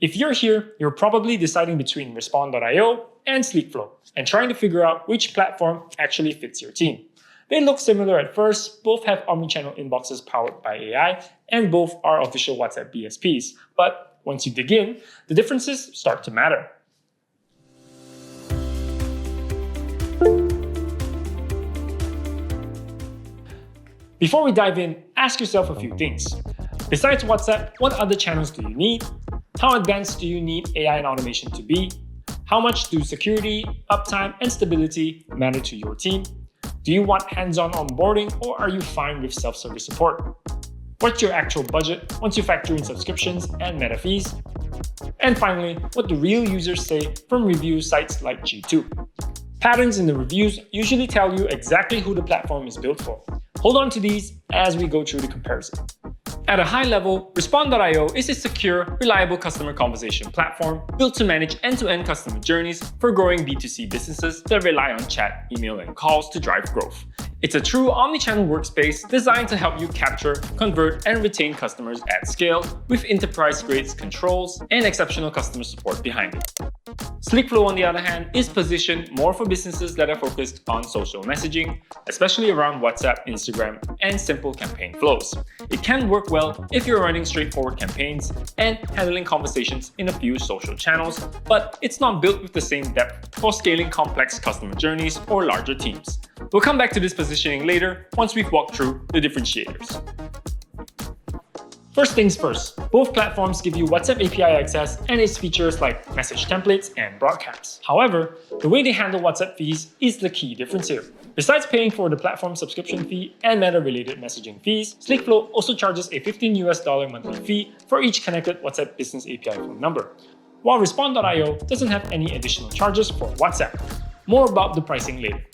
If you're here, you're probably deciding between Respond.io and SleekFlow and trying to figure out which platform actually fits your team. They look similar at first, both have omnichannel inboxes powered by AI, and both are official WhatsApp BSPs. But once you dig in, the differences start to matter. Before we dive in, ask yourself a few things. Besides WhatsApp, what other channels do you need? How advanced do you need AI and automation to be? How much do security, uptime, and stability matter to your team? Do you want hands-on onboarding, or are you fine with self-service support? What's your actual budget once you factor in subscriptions and meta fees? And finally, what do real users say from review sites like G2? Patterns in the reviews usually tell you exactly who the platform is built for. Hold on to these as we go through the comparison. At a high level, Respond.io is a secure, reliable customer conversation platform built to manage end-to-end customer journeys for growing B2C businesses that rely on chat, email, and calls to drive growth. It's a true omnichannel workspace designed to help you capture, convert, and retain customers at scale with enterprise-grade controls and exceptional customer support behind it. SleekFlow, on the other hand, is positioned more for businesses that are focused on social messaging, especially around WhatsApp, Instagram, and simple campaign flows. It can work well if you're running straightforward campaigns and handling conversations in a few social channels, but it's not built with the same depth for scaling complex customer journeys or larger teams. We'll come back to this positioning later once we've walked through the differentiators. First things first, both platforms give you WhatsApp API access and its features like message templates and broadcasts. However, the way they handle WhatsApp fees is the key difference here. Besides paying for the platform subscription fee and meta-related messaging fees, SleekFlow also charges a $15 monthly fee for each connected WhatsApp Business API phone number, while Respond.io doesn't have any additional charges for WhatsApp. More about the pricing later.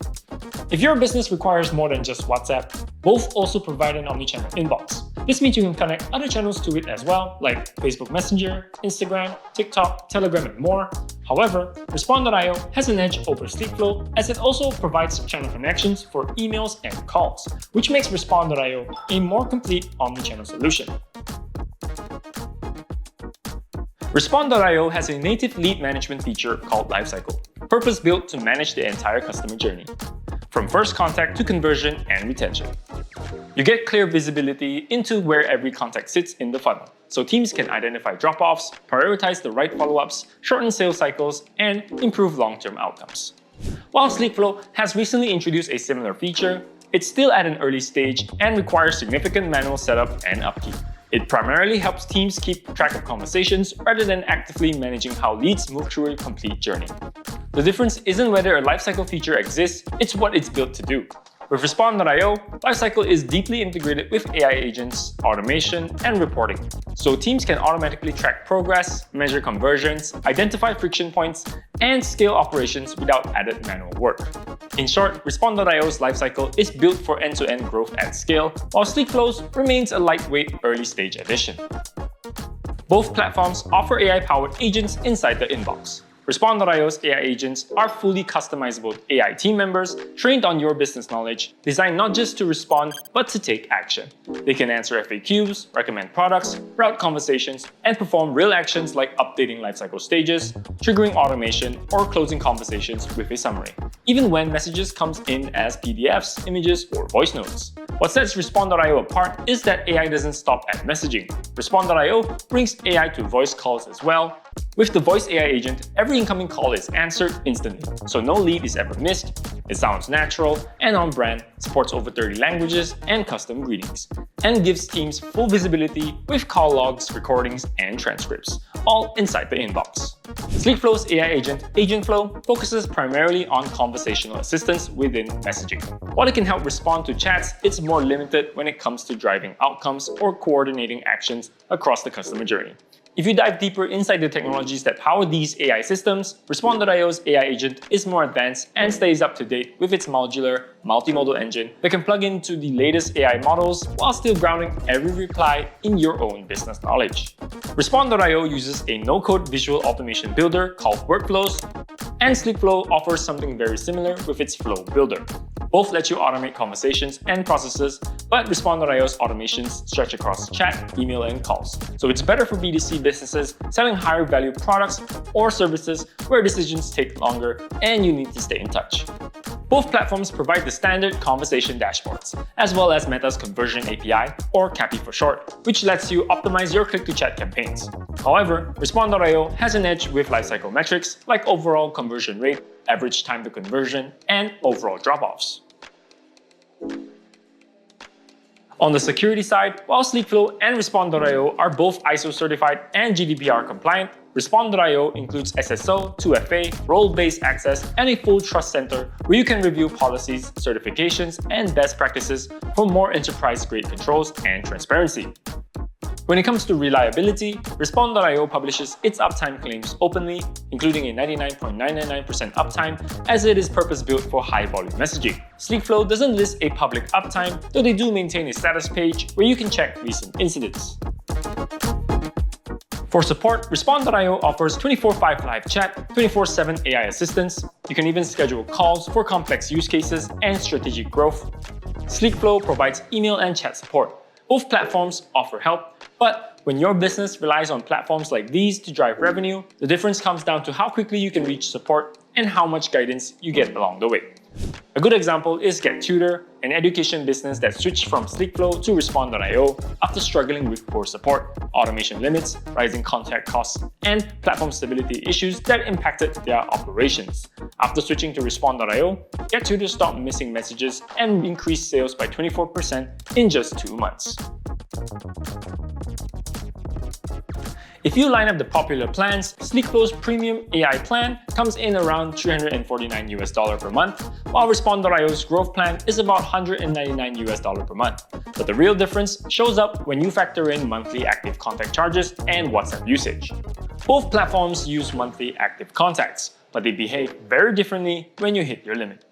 If your business requires more than just WhatsApp, both also provide an omnichannel inbox. This means you can connect other channels to it as well, like Facebook Messenger, Instagram, TikTok, Telegram, and more. However, Respond.io has an edge over SleekFlow as it also provides channel connections for emails and calls, which makes Respond.io a more complete omnichannel solution. Respond.io has a native lead management feature called Lifecycle, purpose-built to manage the entire customer journey, from first contact to conversion and retention. You get clear visibility into where every contact sits in the funnel, so teams can identify drop-offs, prioritize the right follow-ups, shorten sales cycles, and improve long-term outcomes. While SleekFlow has recently introduced a similar feature, it's still at an early stage and requires significant manual setup and upkeep. It primarily helps teams keep track of conversations rather than actively managing how leads move through a complete journey. The difference isn't whether a lifecycle feature exists, it's what it's built to do. With Respond.io, Lifecycle is deeply integrated with AI agents, automation, and reporting, so teams can automatically track progress, measure conversions, identify friction points, and scale operations without added manual work. In short, Respond.io's Lifecycle is built for end-to-end growth at scale, while SleekFlow's remains a lightweight early-stage addition. Both platforms offer AI-powered agents inside the inbox. Respond.io's AI agents are fully customizable AI team members trained on your business knowledge, designed not just to respond, but to take action. They can answer FAQs, recommend products, route conversations, and perform real actions like updating lifecycle stages, triggering automation, or closing conversations with a summary, even when messages comes in as PDFs, images, or voice notes. What sets Respond.io apart is that AI doesn't stop at messaging. Respond.io brings AI to voice calls as well. With the voice AI agent, every incoming call is answered instantly, so no lead is ever missed. It sounds natural and on brand, supports over 30 languages and custom greetings, and gives teams full visibility with call logs, recordings, and transcripts, all inside the inbox. SleekFlow's AI agent, AgentFlow, focuses primarily on conversational assistance within messaging. While it can help respond to chats, it's more limited when it comes to driving outcomes or coordinating actions across the customer journey. If you dive deeper inside the technologies that power these AI systems, Respond.io's AI agent is more advanced and stays up to date with its modular, multimodal engine that can plug into the latest AI models while still grounding every reply in your own business knowledge. Respond.io uses a no-code visual automation builder called Workflows, and SleekFlow offers something very similar with its Flow Builder. Both let you automate conversations and processes, but Respond.io's automations stretch across chat, email, and calls. So it's better for B2C businesses selling higher value products or services where decisions take longer and you need to stay in touch. Both platforms provide the standard conversation dashboards, as well as Meta's Conversion API, or CAPI for short, which lets you optimize your click-to-chat campaigns. However, Respond.io has an edge with lifecycle metrics like overall conversion rate, average time to conversion, and overall drop-offs. On the security side, while SleekFlow and Respond.io are both ISO certified and GDPR compliant, Respond.io includes SSO, 2FA, role-based access, and a full trust center where you can review policies, certifications, and best practices for more enterprise-grade controls and transparency. When it comes to reliability, Respond.io publishes its uptime claims openly, including a 99.999% uptime, as it is purpose-built for high-volume messaging. SleekFlow doesn't list a public uptime, though they do maintain a status page where you can check recent incidents. For support, Respond.io offers 24/5 live chat, 24/7 AI assistance. You can even schedule calls for complex use cases and strategic growth. SleekFlow provides email and chat support. Both platforms offer help, but when your business relies on platforms like these to drive revenue, the difference comes down to how quickly you can reach support and how much guidance you get along the way. A good example is GetTutor, an education business that switched from SleekFlow to Respond.io after struggling with poor support, automation limits, rising contact costs, and platform stability issues that impacted their operations. After switching to Respond.io, GetTutor stopped missing messages and increased sales by 24% in just 2 months. If you line up the popular plans, SleekFlow's premium AI plan comes in around $349 per month, while Respond.io's growth plan is about $199 per month. But the real difference shows up when you factor in monthly active contact charges and WhatsApp usage. Both platforms use monthly active contacts, but they behave very differently when you hit your limit.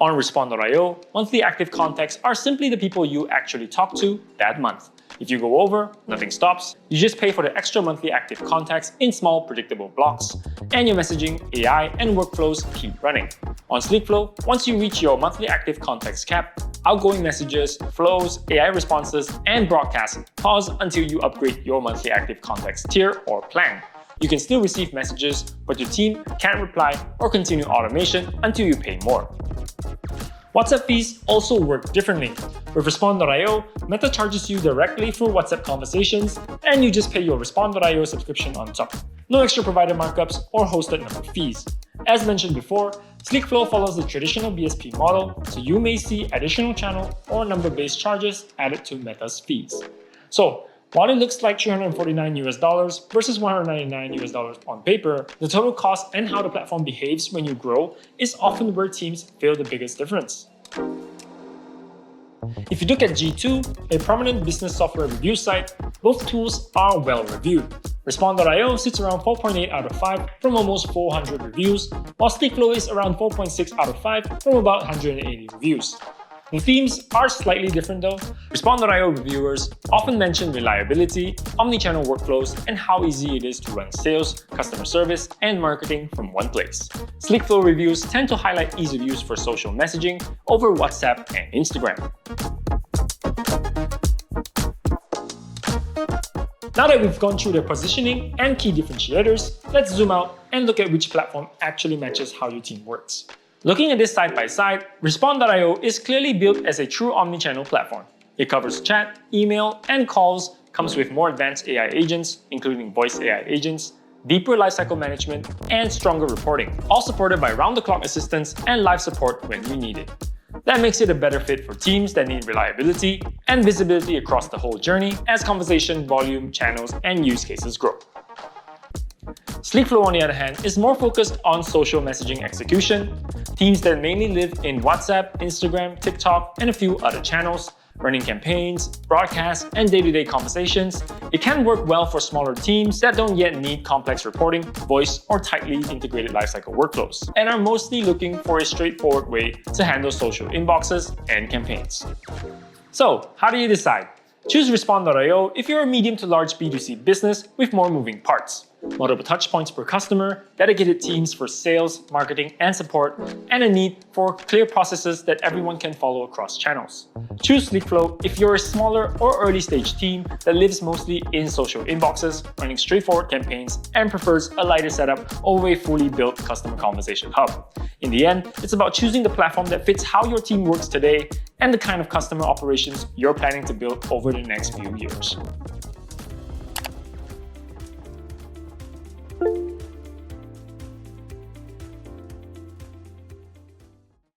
On Respond.io, monthly active contacts are simply the people you actually talk to that month. If you go over, nothing stops. You just pay for the extra monthly active contacts in small, predictable blocks, and your messaging, AI, and workflows keep running. On SleekFlow, once you reach your monthly active contacts cap, outgoing messages, flows, AI responses, and broadcasts pause until you upgrade your monthly active contacts tier or plan. You can still receive messages, but your team can't reply or continue automation until you pay more. WhatsApp fees also work differently. With Respond.io, Meta charges you directly for WhatsApp conversations, and you just pay your Respond.io subscription on top. No extra provider markups or hosted number fees. As mentioned before, SleekFlow follows the traditional BSP model, so you may see additional channel or number-based charges added to Meta's fees. So, while it looks like $349 versus $199 on paper, the total cost and how the platform behaves when you grow is often where teams feel the biggest difference. If you look at G2, a prominent business software review site, both tools are well reviewed. Respond.io sits around 4.8 out of 5 from almost 400 reviews, while SleekFlow is around 4.6 out of 5 from about 180 reviews. The themes are slightly different though. Respond.io reviewers often mention reliability, omnichannel workflows, and how easy it is to run sales, customer service, and marketing from one place. SleekFlow reviews tend to highlight ease of use for social messaging over WhatsApp and Instagram. Now that we've gone through their positioning and key differentiators, let's zoom out and look at which platform actually matches how your team works. Looking at this side by side, Respond.io is clearly built as a true omnichannel platform. It covers chat, email, and calls, comes with more advanced AI agents, including voice AI agents, deeper lifecycle management, and stronger reporting, all supported by round-the-clock assistance and live support when you need it. That makes it a better fit for teams that need reliability and visibility across the whole journey as conversation, volume, channels, and use cases grow. SleekFlow, on the other hand, is more focused on social messaging execution. Teams that mainly live in WhatsApp, Instagram, TikTok, and a few other channels, running campaigns, broadcasts, and day-to-day conversations. It can work well for smaller teams that don't yet need complex reporting, voice, or tightly integrated lifecycle workflows, and are mostly looking for a straightforward way to handle social inboxes and campaigns. So, how do you decide? Choose Respond.io if you're a medium to large B2C business with more moving parts. multiple touchpoints per customer, dedicated teams for sales, marketing, and support, and a need for clear processes that everyone can follow across channels. Choose SleekFlow if you're a smaller or early stage team that lives mostly in social inboxes, running straightforward campaigns, and prefers a lighter setup over a fully built customer conversation hub. In the end, it's about choosing the platform that fits how your team works today and the kind of customer operations you're planning to build over the next few years.